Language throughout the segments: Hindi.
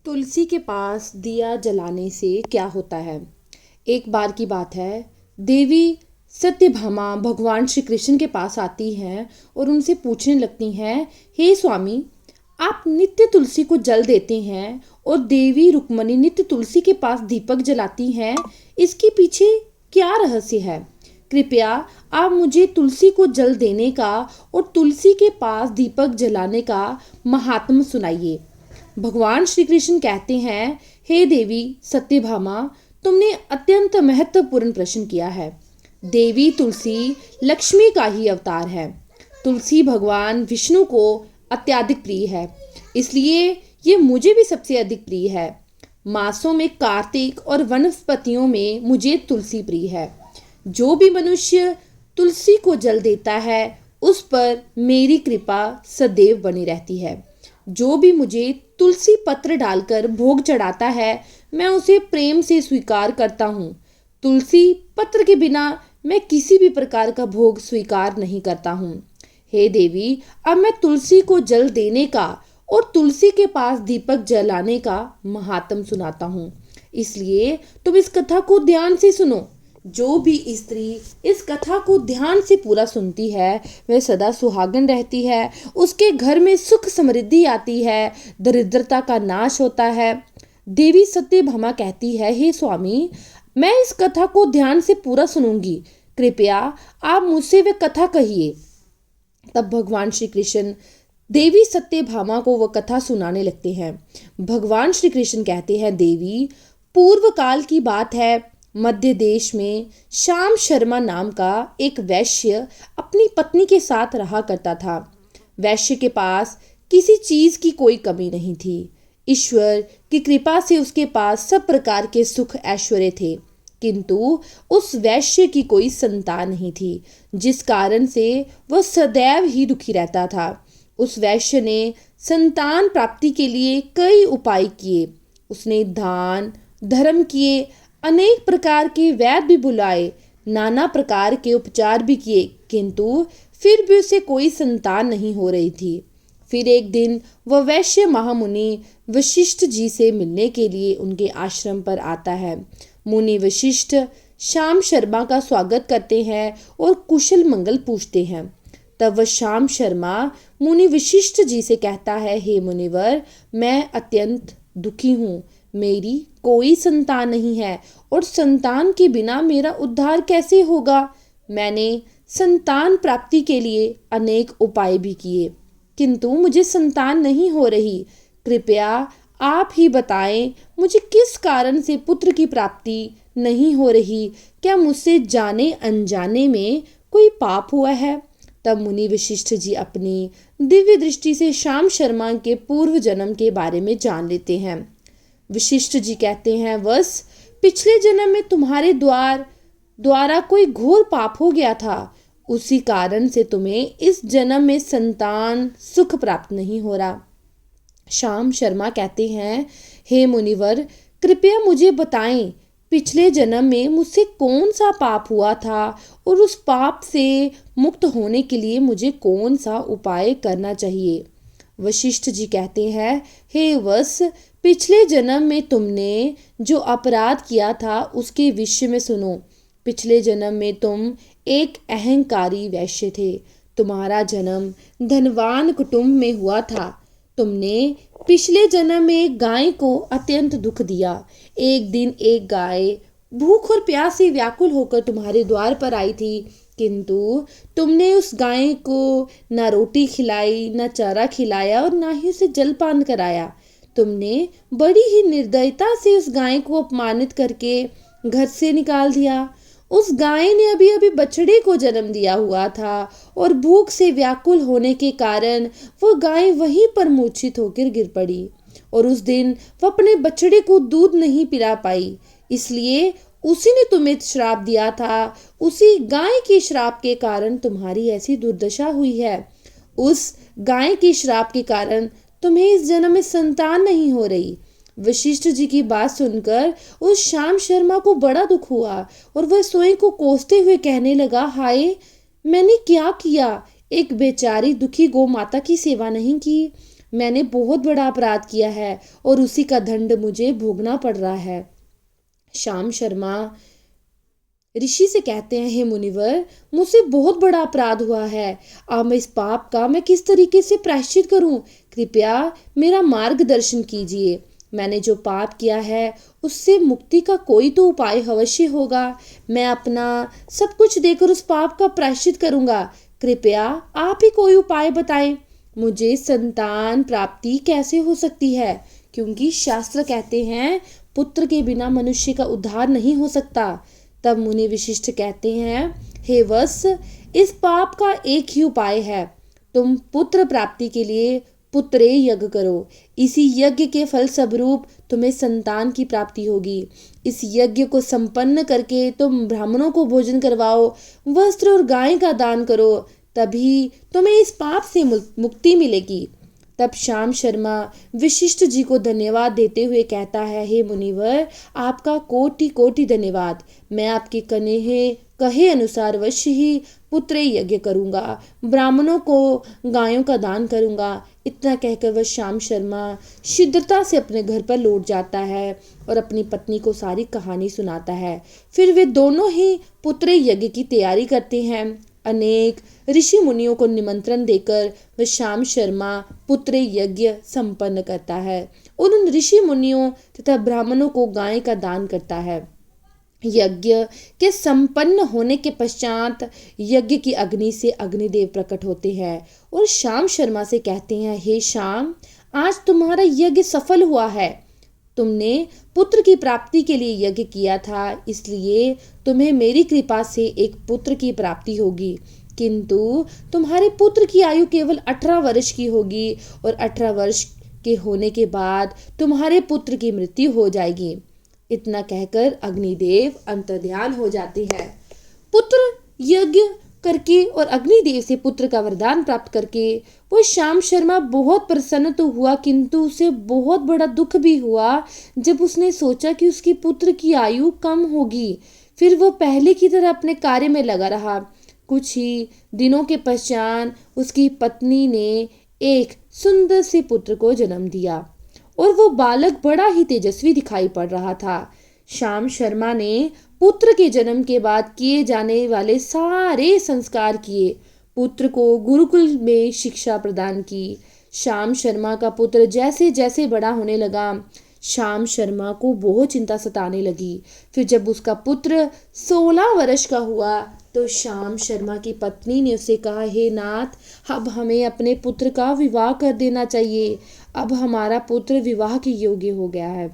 तुलसी के पास दिया जलाने से क्या होता है। एक बार की बात है, देवी सत्यभामा भगवान श्री कृष्ण के पास आती हैं और उनसे पूछने लगती हैं, हे स्वामी, आप नित्य तुलसी को जल देते हैं और देवी रुक्मणी नित्य तुलसी के पास दीपक जलाती हैं, इसके पीछे क्या रहस्य है। कृपया आप मुझे तुलसी को जल देने का और तुलसी के पास दीपक जलाने का महात्म सुनाइए। भगवान श्री कृष्ण कहते हैं, हे देवी सत्यभामा, तुमने अत्यंत महत्वपूर्ण प्रश्न किया है। देवी तुलसी लक्ष्मी का ही अवतार है। तुलसी भगवान विष्णु को अत्यधिक प्रिय है, इसलिए ये मुझे भी सबसे अधिक प्रिय है। मासों में कार्तिक और वनस्पतियों में मुझे तुलसी प्रिय है। जो भी मनुष्य तुलसी को जल देता है उस पर मेरी कृपा सदैव बनी रहती है। जो भी मुझे तुलसी पत्र डालकर भोग चढ़ाता है मैं उसे प्रेम से स्वीकार करता हूँ। तुलसी पत्र के बिना मैं किसी भी प्रकार का भोग स्वीकार नहीं करता हूँ। हे देवी, अब मैं तुलसी को जल देने का और तुलसी के पास दीपक जलाने का महात्म सुनाता हूँ, इसलिए तुम इस कथा को ध्यान से सुनो। जो भी स्त्री इस कथा को ध्यान से पूरा सुनती है वह सदा सुहागन रहती है, उसके घर में सुख समृद्धि आती है, दरिद्रता का नाश होता है। देवी सत्यभामा कहती है, हे स्वामी, मैं इस कथा को ध्यान से पूरा सुनूंगी, कृपया आप मुझसे वह कथा कहिए। तब भगवान श्री कृष्ण देवी सत्यभामा को वह कथा सुनाने लगते हैं। भगवान श्री कृष्ण कहते हैं, देवी, पूर्व काल की बात है, मध्य देश में श्याम शर्मा नाम का एक वैश्य अपनी पत्नी के साथ रहा करता था। वैश्य के पास किसी चीज की कोई कमी नहीं थी। ईश्वर की कृपा से उसके पास सब प्रकार के सुख ऐश्वर्य थे, किंतु उस वैश्य की कोई संतान नहीं थी, जिस कारण से वह सदैव ही दुखी रहता था। उस वैश्य ने संतान प्राप्ति के लिए कई उपाय किए। उसने दान धर्म किए, अनेक प्रकार के वैद्य भी बुलाए, नाना प्रकार के उपचार भी किए, किंतु फिर भी उसे कोई संतान नहीं हो रही थी। फिर एक दिन वह वैश्य महामुनि वशिष्ठ जी से मिलने के लिए उनके आश्रम पर आता है। मुनि वशिष्ठ श्याम शर्मा का स्वागत करते हैं और कुशल मंगल पूछते हैं। तब वह श्याम शर्मा मुनि वशिष्ठ जी से कहता है, हे मुनिवर, मैं अत्यंत दुखी हूँ, मेरी कोई संतान नहीं है और संतान के बिना मेरा उद्धार कैसे होगा। मैंने संतान प्राप्ति के लिए अनेक उपाय भी किए, किंतु मुझे संतान नहीं हो रही। कृपया आप ही बताएं, मुझे किस कारण से पुत्र की प्राप्ति नहीं हो रही। क्या मुझसे जाने अनजाने में कोई पाप हुआ है। तब मुनि वशिष्ठ जी अपनी दिव्य दृष्टि से श्याम शर्मा के पूर्व जन्म के बारे में जान लेते हैं। वशिष्ठ जी कहते हैं, वस पिछले जन्म में तुम्हारे द्वारा कोई घोर पाप हो गया था, उसी कारण से तुम्हें इस जन्म में संतान सुख प्राप्त नहीं हो रहा। श्याम शर्मा कहते हैं, हे मुनिवर, कृपया मुझे बताएं, पिछले जन्म में मुझसे कौन सा पाप हुआ था और उस पाप से मुक्त होने के लिए मुझे कौन सा उपाय करना चाहिए। वशिष्ठ जी कहते हैं, हे वत्स, पिछले जन्म में तुमने जो अपराध किया था उसके विषय में सुनो। पिछले जन्म में तुम एक अहंकारी वैश्य थे। तुम्हारा जन्म धनवान कुटुंब में हुआ था। तुमने पिछले जन्म में गाय को अत्यंत दुख दिया। एक दिन एक गाय भूख और प्यास से व्याकुल होकर तुम्हारे द्वार पर आई थी, किंतु तुमने उस गाय को ना रोटी खिलाई, ना चारा खिलाया और ना ही उसे जलपान कराया। तुमने बड़ी ही निर्दयता से उस गाय को अपमानित करके घर से निकाल दिया। उस गाय ने अभी अभी बछड़े को जन्म दिया हुआ था और भूख से व्याकुल होने के कारण वो गाय वहीं पर मूर्छित होकर गिर पड़ी और उस दिन वह अपने बछड़े को दूध नहीं पिला पाई, इसलिए उसी ने तुम्हें श्राप दिया था। उसी गाय के श्राप के कारण तुम्हारी ऐसी दुर्दशा हुई है। उस गाय के श्राप के कारण तुम्हें इस जन्म में संतान नहीं हो रही। वशिष्ठ जी की बात सुनकर उस श्याम शर्मा को बड़ा दुख हुआ और वह स्वयं को कोसते हुए कहने लगा, हाय, मैंने क्या किया। एक बेचारी दुखी गौ माता की सेवा नहीं की, मैंने बहुत बड़ा अपराध किया है और उसी का दंड मुझे भोगना पड़ रहा है। श्याम शर्मा ऋषि से कहते हैं, हे मुनिवर, मुझसे बहुत बड़ा अपराध हुआ है। अब मैं इस पाप का मैं किस तरीके से प्रायश्चित करूं? कृपया मेरा मार्गदर्शन कीजिए। मैंने जो पाप किया है उससे मुक्ति का कोई तो उपाय अवश्य होगा। मैं अपना सब कुछ देकर उस पाप का प्रायश्चित करूंगा। कृपया आप ही कोई उपाय बताएं। मुझे संतान प्राप्ति कैसे हो सकती है? क्योंकि शास्त्र कहते हैं पुत्र के बिना मनुष्य का उद्धार नहीं हो सकता। तब मुनि विशिष्ट कहते हैं, हे वत्स, इस पाप का एक ही उपाय है। तुम पुत्र प्राप्ति के लिए पुत्रे यज्ञ करो। इसी यज्ञ के फल स्वरूप तुम्हें संतान की प्राप्ति होगी। इस यज्ञ को संपन्न करके तुम ब्राह्मणों को भोजन करवाओ, वस्त्र और गाय का दान करो, तभी तुम्हें इस पाप से मुक्ति मिलेगी। तब श्याम शर्मा विशिष्ट जी को धन्यवाद देते हुए कहता है, हे मुनिवर, आपका कोटि कोटि धन्यवाद। मैं आपके कहे अनुसार अवश्य ही पुत्र यज्ञ करूंगा, ब्राह्मणों को गायों का दान करूंगा। इतना कहकर वह श्याम शर्मा शीघ्रता से अपने घर पर लौट जाता है और अपनी पत्नी को सारी कहानी सुनाता है। फिर वे दोनों ही पुत्र यज्ञ की तैयारी करते हैं। अनेक ऋषि मुनियों को निमंत्रण देकर वह श्याम शर्मा पुत्र यज्ञ संपन्न करता है और उन ऋषि मुनियों तथा ब्राह्मणों को गाय का दान करता है। यज्ञ के संपन्न होने के पश्चात यज्ञ की अग्नि से अग्निदेव प्रकट होते हैं और श्याम शर्मा से कहते हैं, हे श्याम, आज तुम्हारा यज्ञ सफल हुआ है। तुमने पुत्र की प्राप्ति के लिए यज्ञ किया था, इसलिए तुम्हें मेरी कृपा से एक पुत्र की प्राप्ति होगी। किंतु तुम्हारे पुत्र की आयु केवल 18 वर्ष की होगी और 18 वर्ष के होने के बाद तुम्हारे पुत्र की मृत्यु हो जाएगी। इतना कहकर अग्निदेव अंतर्ध्यान हो जाते हैं। पुत्र यज्ञ करके और अग्निदेव से पुत्र का वरदान प्राप्त करके वो श्याम शर्मा बहुत प्रसन्न तो हुआ, किंतु उसे बहुत बड़ा दुख भी हुआ जब उसने सोचा कि उसके पुत्र की आयु कम होगी। फिर वो पहले की तरह अपने कार्य में लगा रहा। कुछ ही दिनों के पश्चात उसकी पत्नी ने एक सुंदर से पुत्र को जन्म दिया और वो बालक बड़ा ही तेजस्वी दिखाई पड़ रहा था। श्याम शर्मा ने पुत्र के जन्म के बाद किए जाने वाले सारे संस्कार किए, पुत्र को गुरुकुल में शिक्षा प्रदान की। श्याम शर्मा का पुत्र जैसे जैसे बड़ा होने लगा, श्याम शर्मा को बहुत चिंता सताने लगी। फिर जब उसका पुत्र 16 वर्ष का हुआ तो श्याम शर्मा की पत्नी ने उसे कहा, हे नाथ, अब हमें अपने पुत्र का विवाह कर देना चाहिए। अब हमारा पुत्र विवाह के योग्य हो गया है।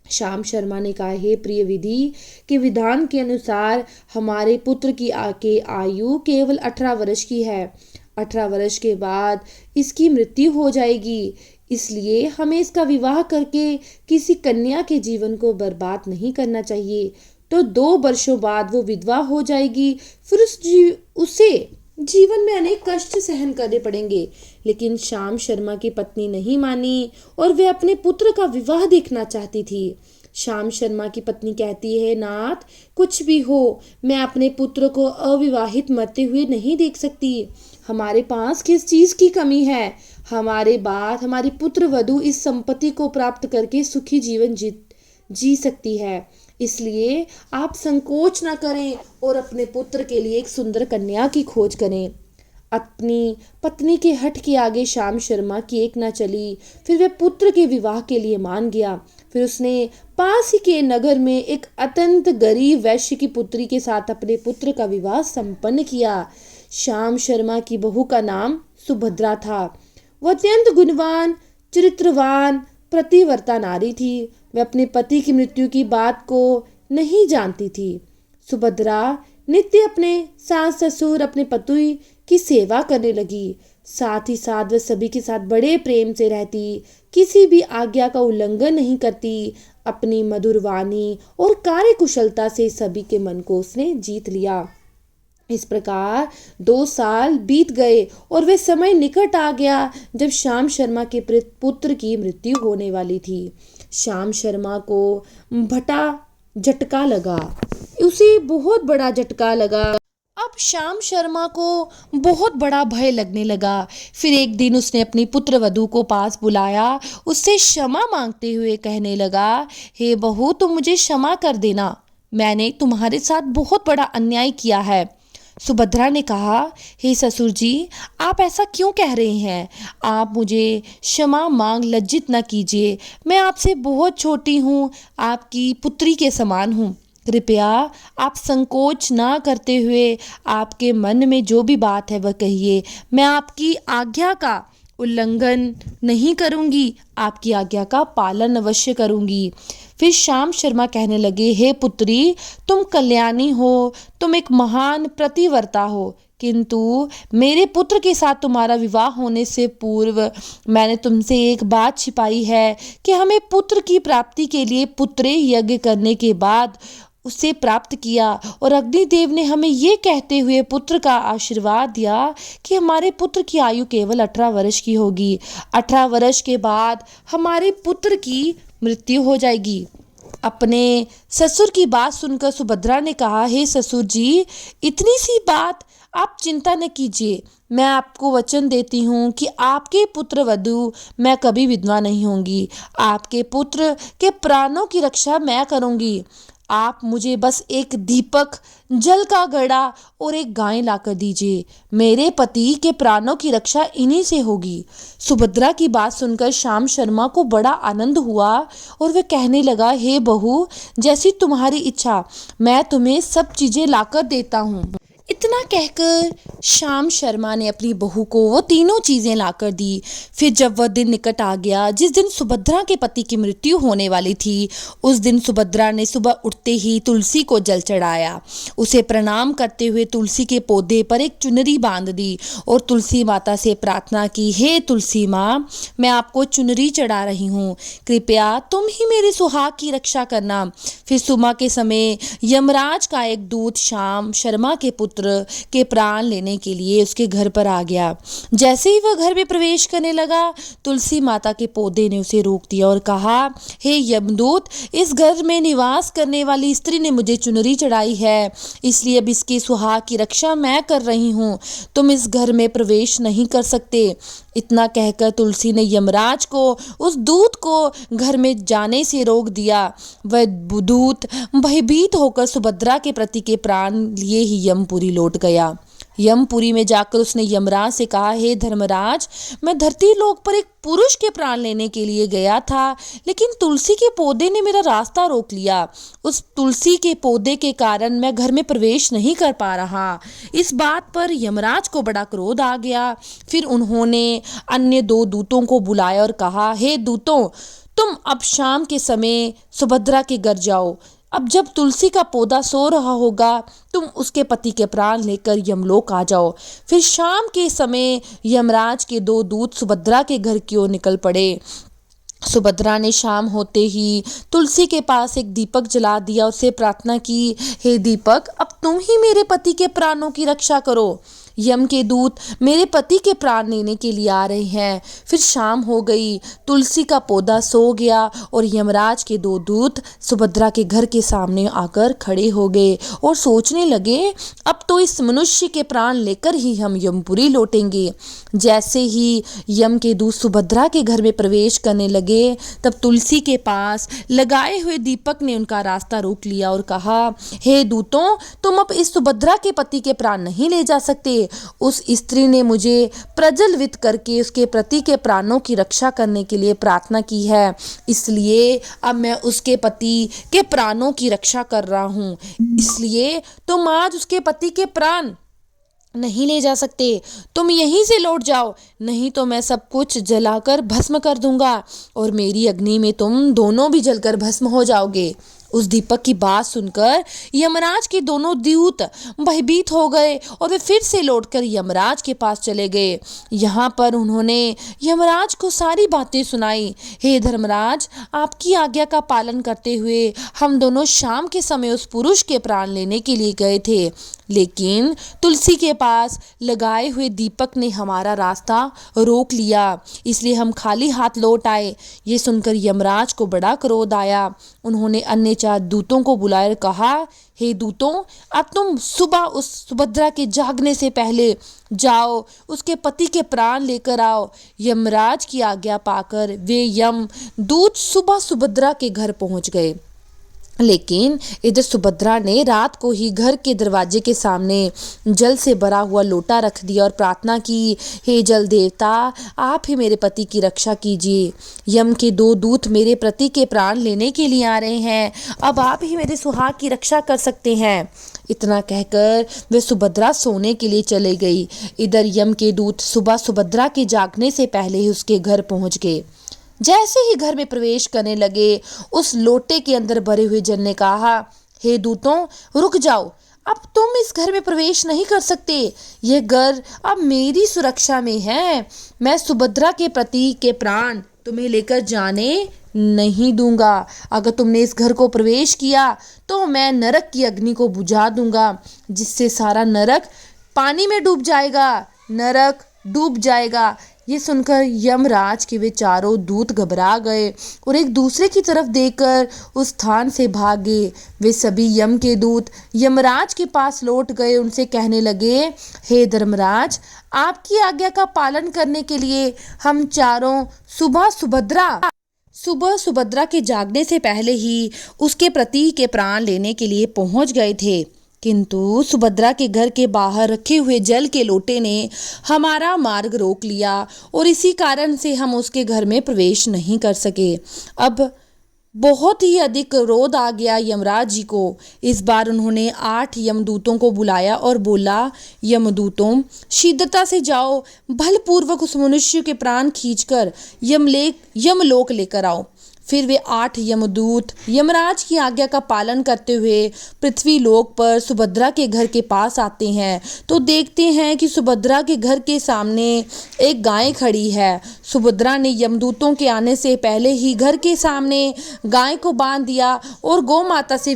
श्याम शर्मा ने कहा, हे प्रिय, विधि के विधान के अनुसार हमारे पुत्र की आयु केवल 18 वर्ष की है। 18 वर्ष के बाद इसकी मृत्यु हो जाएगी, इसलिए हमें इसका विवाह करके किसी कन्या के जीवन को बर्बाद नहीं करना चाहिए। तो 2 वर्षों बाद वो विधवा हो जाएगी, फिर उसे जीवन में अनेक कष्ट सहन करने पड़ेंगे। लेकिन श्याम शर्मा की पत्नी नहीं मानी और वे अपने पुत्र का विवाह देखना चाहती थी। श्याम शर्मा की पत्नी कहती है, नाथ, कुछ भी हो, मैं अपने पुत्र को अविवाहित मरते हुए नहीं देख सकती। हमारे पास किस चीज की कमी है? हमारे बाद हमारी पुत्र वधू इस संपत्ति को प्राप्त करके सुखी जीवन जी सकती है। इसलिए आप संकोच न करें और अपने पुत्र के लिए एक सुंदर कन्या की खोज करें। अपनी पत्नी के हठ के आगे श्याम शर्मा की एक न चली। फिर वह पुत्र के विवाह के लिए मान गया। फिर उसने पास ही के नगर में एक अत्यंत गरीब वैश्य की पुत्री के साथ अपने पुत्र का विवाह संपन्न किया। श्याम शर्मा की बहू का नाम सुभद्रा था। वह अत्यंत गुणवान, चरित्रवान, प्रतिव्रता नारी थी। वह अपने पति की मृत्यु की बात को नहीं जानती थी। सुभद्रा नित्य अपने सास ससुर अपने पति की सेवा करने लगी। साथ ही साथ वह सभी के साथ बड़े प्रेम से रहती, किसी भी आज्ञा का उल्लंघन नहीं करती। अपनी मधुर वाणी और कार्यकुशलता से सभी के मन को उसने जीत लिया। इस प्रकार 2 साल बीत गए और वे समय निकट आ गया जब श्याम शर्मा के पुत्र की मृत्यु होने वाली थी। श्याम शर्मा को झटका लगा, उसे बहुत बड़ा झटका लगा। अब श्याम शर्मा को बहुत बड़ा भय लगने लगा। फिर एक दिन उसने अपनी पुत्रवधू को पास बुलाया, उससे क्षमा मांगते हुए कहने लगा, हे बहू, तुम मुझे क्षमा कर देना, मैंने तुम्हारे साथ बहुत बड़ा अन्याय किया है। सुभद्रा ने कहा, हे ससुर जी, आप ऐसा क्यों कह रहे हैं? आप मुझे क्षमा मांग लज्जित न कीजिए, मैं आपसे बहुत छोटी हूँ, आपकी पुत्री के समान हूँ। कृपया आप संकोच ना करते हुए आपके मन में जो भी बात है वह कहिए। मैं आपकी आज्ञा का उल्लंघन नहीं करूंगी, आपकी आज्ञा का पालन अवश्य करूंगी। फिर श्याम शर्मा कहने लगे, हे पुत्री, तुम कल्याणी हो, तुम एक महान प्रतिवर्ता हो, किंतु मेरे पुत्र के साथ तुम्हारा विवाह होने से पूर्व मैंने तुमसे एक बात छिपाई है कि हमें पुत्र की प्राप्ति के लिए पुत्रे यज्ञ करने के बाद उसे प्राप्त किया, और अग्निदेव ने हमें ये कहते हुए पुत्र का आशीर्वाद दिया कि हमारे पुत्र की आयु केवल 18 वर्ष की होगी। 18 वर्ष के बाद हमारे पुत्र की मृत्यु हो जाएगी। अपने ससुर की बात सुनकर सुभद्रा ने कहा, हे ससुर जी, इतनी सी बात आप चिंता न कीजिए, मैं आपको वचन देती हूँ कि आपके पुत्र वधू मैं कभी विधवा नहीं होंगी। आपके पुत्र के प्राणों की रक्षा मैं करूँगी। आप मुझे बस एक दीपक, जल का घड़ा और एक गाय लाकर दीजिए, मेरे पति के प्राणों की रक्षा इन्हीं से होगी। सुभद्रा की बात सुनकर श्याम शर्मा को बड़ा आनंद हुआ और वह कहने लगा, हे बहू, जैसी तुम्हारी इच्छा, मैं तुम्हें सब चीजें लाकर देता हूँ। इतना कहकर श्याम शर्मा ने अपनी बहू को वो तीनों चीज़ें लाकर दी। फिर जब वह दिन निकट आ गया जिस दिन सुभद्रा के पति की मृत्यु होने वाली थी, उस दिन सुभद्रा ने सुबह उठते ही तुलसी को जल चढ़ाया। उसे प्रणाम करते हुए तुलसी के पौधे पर एक चुनरी बांध दी और तुलसी माता से प्रार्थना की, हे तुलसी माँ, मैं आपको चुनरी चढ़ा रही हूँ, कृपया तुम ही मेरे सुहाग की रक्षा करना। फिर सुबह के समय यमराज का एक दूत श्याम शर्मा के पुत्र के प्राण लेने के लिए उसके घर पर आ गया। जैसे ही वह घर में प्रवेश करने लगा, तुलसी माता के पौधे ने उसे रोक दिया और कहा, हे यमदूत, इस घर में निवास करने वाली स्त्री ने मुझे चुनरी चढ़ाई है, इसलिए अब इसके सुहाग की रक्षा मैं कर रही हूँ, तुम इस घर में प्रवेश नहीं कर सकते। इतना कहकर तुलसी ने यमराज को, उस दूत को घर में जाने से रोक दिया। वह दूत भयभीत होकर सुभद्रा के प्रति के प्राण लिए ही यमपुरी लौट गया। यमपुरी में जाकर उसने यमराज से कहा, हे धर्मराज, मैं धरती लोक पर एक पुरुष के प्राण लेने के लिए गया था, लेकिन तुलसी के पौधे ने मेरा रास्ता रोक लिया। उस तुलसी के पौधे के कारण मैं घर में प्रवेश नहीं कर पा रहा। इस बात पर यमराज को बड़ा क्रोध आ गया। फिर उन्होंने अन्य 2 दूतों को बुलाया और कहा, हे दूतों, तुम अब शाम के समय सुभद्रा के घर जाओ। अब जब तुलसी का पौधा सो रहा होगा, तुम उसके पति के प्राण लेकर यमलोक आ जाओ। फिर शाम के समय यमराज के 2 दूत सुभद्रा के घर की ओर निकल पड़े। सुभद्रा ने शाम होते ही तुलसी के पास एक दीपक जला दिया, उससे प्रार्थना की, हे दीपक, अब तुम ही मेरे पति के प्राणों की रक्षा करो, यम के दूत मेरे पति के प्राण लेने के लिए आ रहे हैं। फिर शाम हो गई, तुलसी का पौधा सो गया और यमराज के 2 दूत सुभद्रा के घर के सामने आकर खड़े हो गए और सोचने लगे, अब तो इस मनुष्य के प्राण लेकर ही हम यमपुरी लौटेंगे। जैसे ही यम के दूत सुभद्रा के घर में प्रवेश करने लगे, तब तुलसी के पास लगाए हुए दीपक ने उनका रास्ता रोक लिया और कहा, हे दूतों, तुम अब इस सुभद्रा के पति के प्राण नहीं ले जा सकते। उस स्त्री ने मुझे प्रज्वलित करके उसके पति के प्राणों की रक्षा करने के लिए प्रार्थना की है, इसलिए अब मैं उसके पति के प्राणों की रक्षा कर रहा हूँ। इसलिए तुम आज उसके पति के प्राण नहीं ले जा सकते, तुम यहीं से लौट जाओ, नहीं तो मैं सब कुछ जलाकर भस्म कर दूंगा और मेरी अग्नि में तुम दोनों भी जलकर भस्म हो जाओगे। उस दीपक की बात सुनकर यमराज के दोनों दूत भयभीत हो गए और वे फिर से लौटकर यमराज के पास चले गए। यहाँ पर उन्होंने यमराज को सारी बातें सुनाई। हे धर्मराज, आपकी आज्ञा का पालन करते हुए हम दोनों शाम के समय उस पुरुष के प्राण लेने के लिए गए थे, लेकिन तुलसी के पास लगाए हुए दीपक ने हमारा रास्ता रोक लिया, इसलिए हम खाली हाथ लौट आए। ये सुनकर यमराज को बड़ा क्रोध आया। उन्होंने अन्य चार दूतों को बुलाकर कहा, हे दूतों, अब तुम सुबह उस सुभद्रा के जागने से पहले जाओ, उसके पति के प्राण लेकर आओ। यमराज की आज्ञा पाकर वे यम दूत सुबह सुभद्रा के घर पहुंच गए। लेकिन इधर सुभद्रा ने रात को ही घर के दरवाजे के सामने जल से भरा हुआ लोटा रख दिया और प्रार्थना की, हे जल देवता, आप ही मेरे पति की रक्षा कीजिए। यम के दो दूत मेरे पति के प्राण लेने के लिए आ रहे हैं, अब आप ही मेरे सुहाग की रक्षा कर सकते हैं। इतना कहकर वे सुभद्रा सोने के लिए चले गई। इधर यम के दूत सुबह सुभद्रा के जागने से पहले ही उसके घर पहुंच गए। जैसे ही घर में प्रवेश करने लगे, उस लोटे के अंदर भरे हुए जल ने कहा, हे दूतों, रुक जाओ, अब तुम इस घर में प्रवेश नहीं कर सकते। यह घर अब मेरी सुरक्षा में है। मैं सुभद्रा के पति के प्राण तुम्हें लेकर जाने नहीं दूंगा। अगर तुमने इस घर को प्रवेश किया तो मैं नरक की अग्नि को बुझा दूंगा, जिससे सारा नरक पानी में डूब जाएगा, नरक डूब जाएगा। ये सुनकर यमराज के वे चारों दूत घबरा गए और एक दूसरे की तरफ देखकर उस स्थान से भागे। वे सभी यम के दूत यमराज के पास लौट गए, उनसे कहने लगे, हे धर्मराज, आपकी आज्ञा का पालन करने के लिए हम चारों सुबह सुभद्रा के जागने से पहले ही उसके पति के प्राण लेने के लिए पहुंच गए थे, किंतु सुभद्रा के घर के बाहर रखे हुए जल के लोटे ने हमारा मार्ग रोक लिया और इसी कारण से हम उसके घर में प्रवेश नहीं कर सके। अब बहुत ही अधिक क्रोध आ गया यमराज जी को। इस बार उन्होंने 8 यमदूतों को बुलाया और बोला, यमदूतों, शीघ्रता से जाओ, बलपूर्वक उस मनुष्य के प्राण खींचकर यमलोक लेकर आओ। फिर वे 8 यमदूत यमराज की आज्ञा का पालन करते हुए पृथ्वी लोक पर सुभद्रा के घर के पास आते हैं तो देखते हैं कि सुभद्रा के घर के सामने एक गाय खड़ी है। सुभद्रा ने यमदूतों के आने से पहले ही घर के सामने गाय को बांध दिया और गौ माता से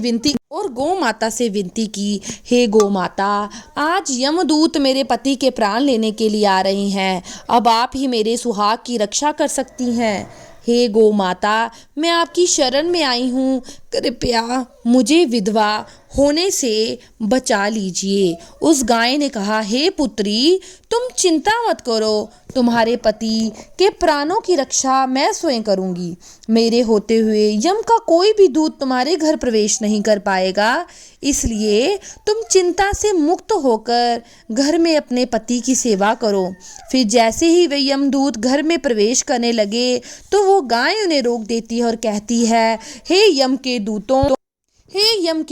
विनती की, हे गौ माता, आज यमदूत मेरे पति के प्राण लेने के लिए आ रहे हैं, अब आप ही मेरे सुहाग की रक्षा कर सकती हैं। हे गौ माता, मैं आपकी शरण में आई हूँ, कृपया मुझे विधवा होने से बचा लीजिए। उस गाय ने कहा, हे पुत्री, तुम चिंता मत करो, तुम्हारे पति के प्राणों की रक्षा मैं स्वयं करूंगी। मेरे होते हुए यम का कोई भी दूत तुम्हारे घर प्रवेश नहीं कर पाएगा, इसलिए तुम चिंता से मुक्त होकर घर में अपने पति की सेवा करो। फिर जैसे ही वे यमदूत घर में प्रवेश करने लगे तो वो गाय उन्हें रोक देती है और कहती है, हे यम के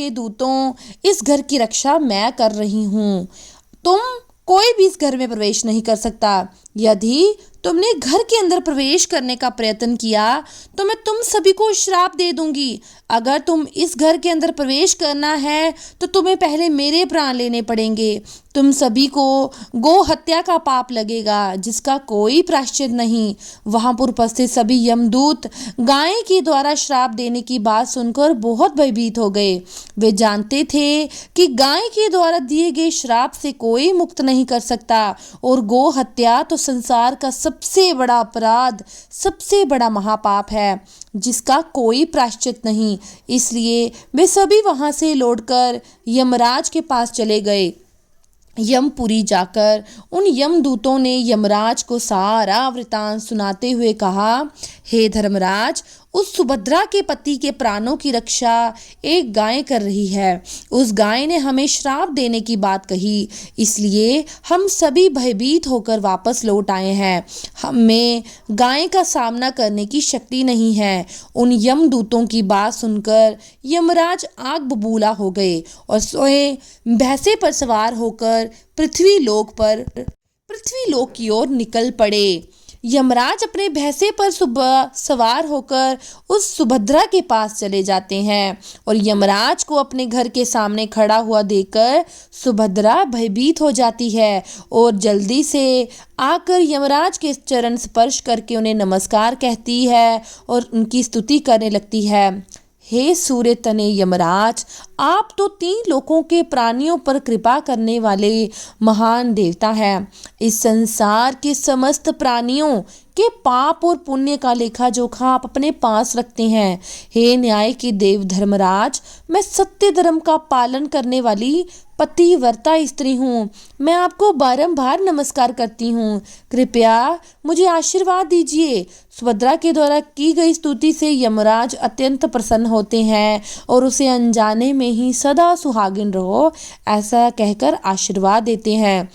दूतों, इस घर की रक्षा मैं कर रही हूँ, तुम कोई भी इस घर में प्रवेश नहीं कर सकता। यदि तुमने घर के अंदर प्रवेश करने का प्रयत्न किया तो मैं तुम सभी को श्राप दे दूंगी। अगर तुम इस घर के अंदर प्रवेश करना है तो तुम्हें पहले मेरे प्राण लेने पड़ेंगे। तुम सभी को गो हत्या का पाप लगेगा, जिसका कोई प्रायश्चित नहीं। वहां पर उपस्थित सभी यमदूत गाय के द्वारा श्राप देने की बात सुनकर बहुत भयभीत हो गए। वे जानते थे कि गाय के द्वारा दिए गए श्राप से कोई मुक्त नहीं कर सकता और गो हत्या तो संसार का सबसे बड़ा अपराध, सबसे बड़ा महापाप है, जिसका कोई प्रायश्चित नहीं। इसलिए वे सभी वहां से लौटकर यमराज के पास चले गए। यमपुरी जाकर उन यमदूतों ने यमराज को सारा वृतांत सुनाते हुए कहा, हे धर्मराज, उस सुभद्रा के पति के प्राणों की रक्षा एक गाय कर रही है। उस गाय ने हमें श्राप देने की बात कही, इसलिए हम सभी भयभीत होकर वापस लौट आए हैं। हमें गाय का सामना करने की शक्ति नहीं है। उन यमदूतों की बात सुनकर यमराज आग बबूला हो गए और स्वयं भैंसे पर सवार होकर पृथ्वी लोक की ओर निकल पड़े। यमराज अपने भैंसे पर सवार होकर उस सुभद्रा के पास चले जाते हैं और यमराज को अपने घर के सामने खड़ा हुआ देखकर सुभद्रा भयभीत हो जाती है और जल्दी से आकर यमराज के चरण स्पर्श करके उन्हें नमस्कार कहती है और उनकी स्तुति करने लगती है। हे सूर्य तने यमराज, आप तो 3 लोकों के प्राणियों पर कृपा करने वाले महान देवता हैं। इस संसार के समस्त प्राणियों कि पाप और पुण्य का लेखा जोखा आप अपने पास रखते हैं। हे न्याय के देव धर्मराज, मैं सत्य धर्म का पालन करने वाली पतिव्रता स्त्री हूँ। मैं आपको बारंबार नमस्कार करती हूँ। कृपया मुझे आशीर्वाद दीजिए। सुभद्रा के द्वारा की गई स्तुति से यमराज अत्यंत प्रसन्न होते हैं और उसे अनजाने में ही सदा सुहागिन रहो ऐसा कहकर आशीर्वाद देते हैं।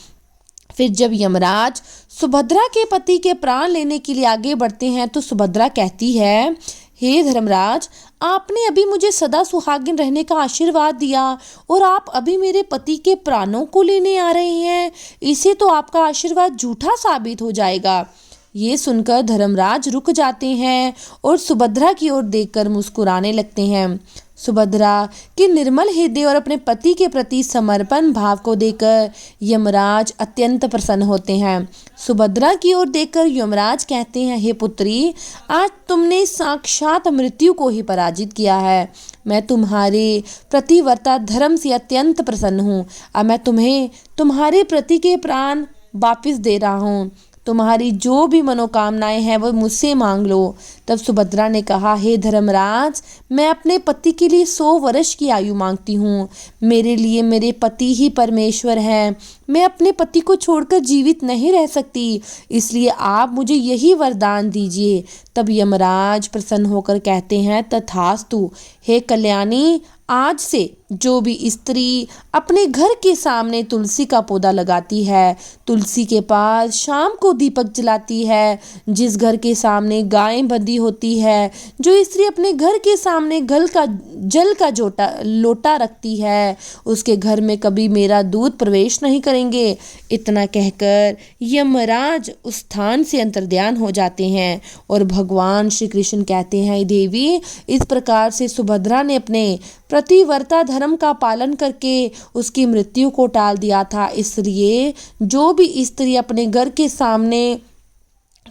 फिर जब यमराज सुभद्रा के पति के प्राण लेने के लिए आगे बढ़ते हैं तो सुभद्रा कहती है, हे धर्मराज, आपने अभी मुझे सदा सुहागिन रहने का आशीर्वाद दिया और आप अभी मेरे पति के प्राणों को लेने आ रहे हैं। इसे तो आपका आशीर्वाद झूठा साबित हो जाएगा। ये सुनकर धर्मराज रुक जाते हैं और सुभद्रा की ओर देखकर मुस्कुराने लगते हैं। सुभद्रा के निर्मल हृदय और अपने पति के प्रति समर्पण भाव को देखकर यमराज अत्यंत प्रसन्न होते हैं। सुभद्रा की ओर देखकर यमराज कहते हैं, हे पुत्री, आज तुमने साक्षात मृत्यु को ही पराजित किया है। मैं तुम्हारे प्रतिव्रता धर्म से अत्यंत प्रसन्न हूँ। अब मैं तुम्हें तुम्हारे प्रति के प्राण वापिस दे रहा हूँ। तुम्हारी जो भी मनोकामनाएं हैं वो मुझसे मांग लो। तब सुभद्रा ने कहा, हे धर्मराज, मैं अपने पति के लिए 100 वर्ष की आयु मांगती हूँ। मेरे लिए मेरे पति ही परमेश्वर हैं। मैं अपने पति को छोड़कर जीवित नहीं रह सकती, इसलिए आप मुझे यही वरदान दीजिए। तब यमराज प्रसन्न होकर कहते हैं, तथास्तु। हे कल्याणी, आज से जो भी स्त्री अपने घर के सामने तुलसी का पौधा लगाती है, तुलसी के पास शाम को दीपक जलाती है, जिस घर के सामने गायें बंधी होती है, जो स्त्री अपने घर के सामने जल का लोटा रखती है, उसके घर में कभी मेरा दूध प्रवेश नहीं करेंगे। इतना कहकर यमराज उस स्थान से अंतर्ध्यान हो जाते हैं और भगवान श्री कृष्ण कहते हैं, देवी, इस प्रकार से सुभद्रा ने अपने प्रतिव्रता धर्म का पालन करके उसकी मृत्यु को टाल दिया था। इसलिए जो भी स्त्री अपने घर के सामने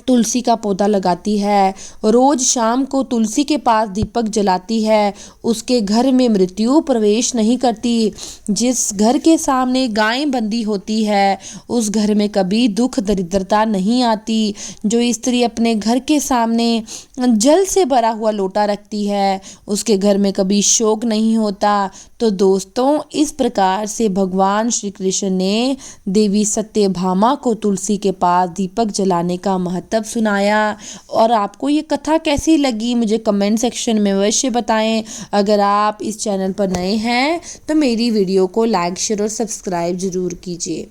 तुलसी का पौधा लगाती है, रोज शाम को तुलसी के पास दीपक जलाती है, उसके घर में मृत्यु प्रवेश नहीं करती। जिस घर के सामने गाय बंधी होती है, उस घर में कभी दुख दरिद्रता नहीं आती। जो स्त्री अपने घर के सामने जल से भरा हुआ लोटा रखती है, उसके घर में कभी शोक नहीं होता। तो दोस्तों, इस प्रकार से भगवान श्री कृष्ण ने देवी सत्यभामा को तुलसी के पास दीपक जलाने का महत्व सुनाया। और आपको ये कथा कैसी लगी मुझे कमेंट सेक्शन में अवश्य बताएं। अगर आप इस चैनल पर नए हैं तो मेरी वीडियो को लाइक, शेयर और सब्सक्राइब जरूर कीजिए।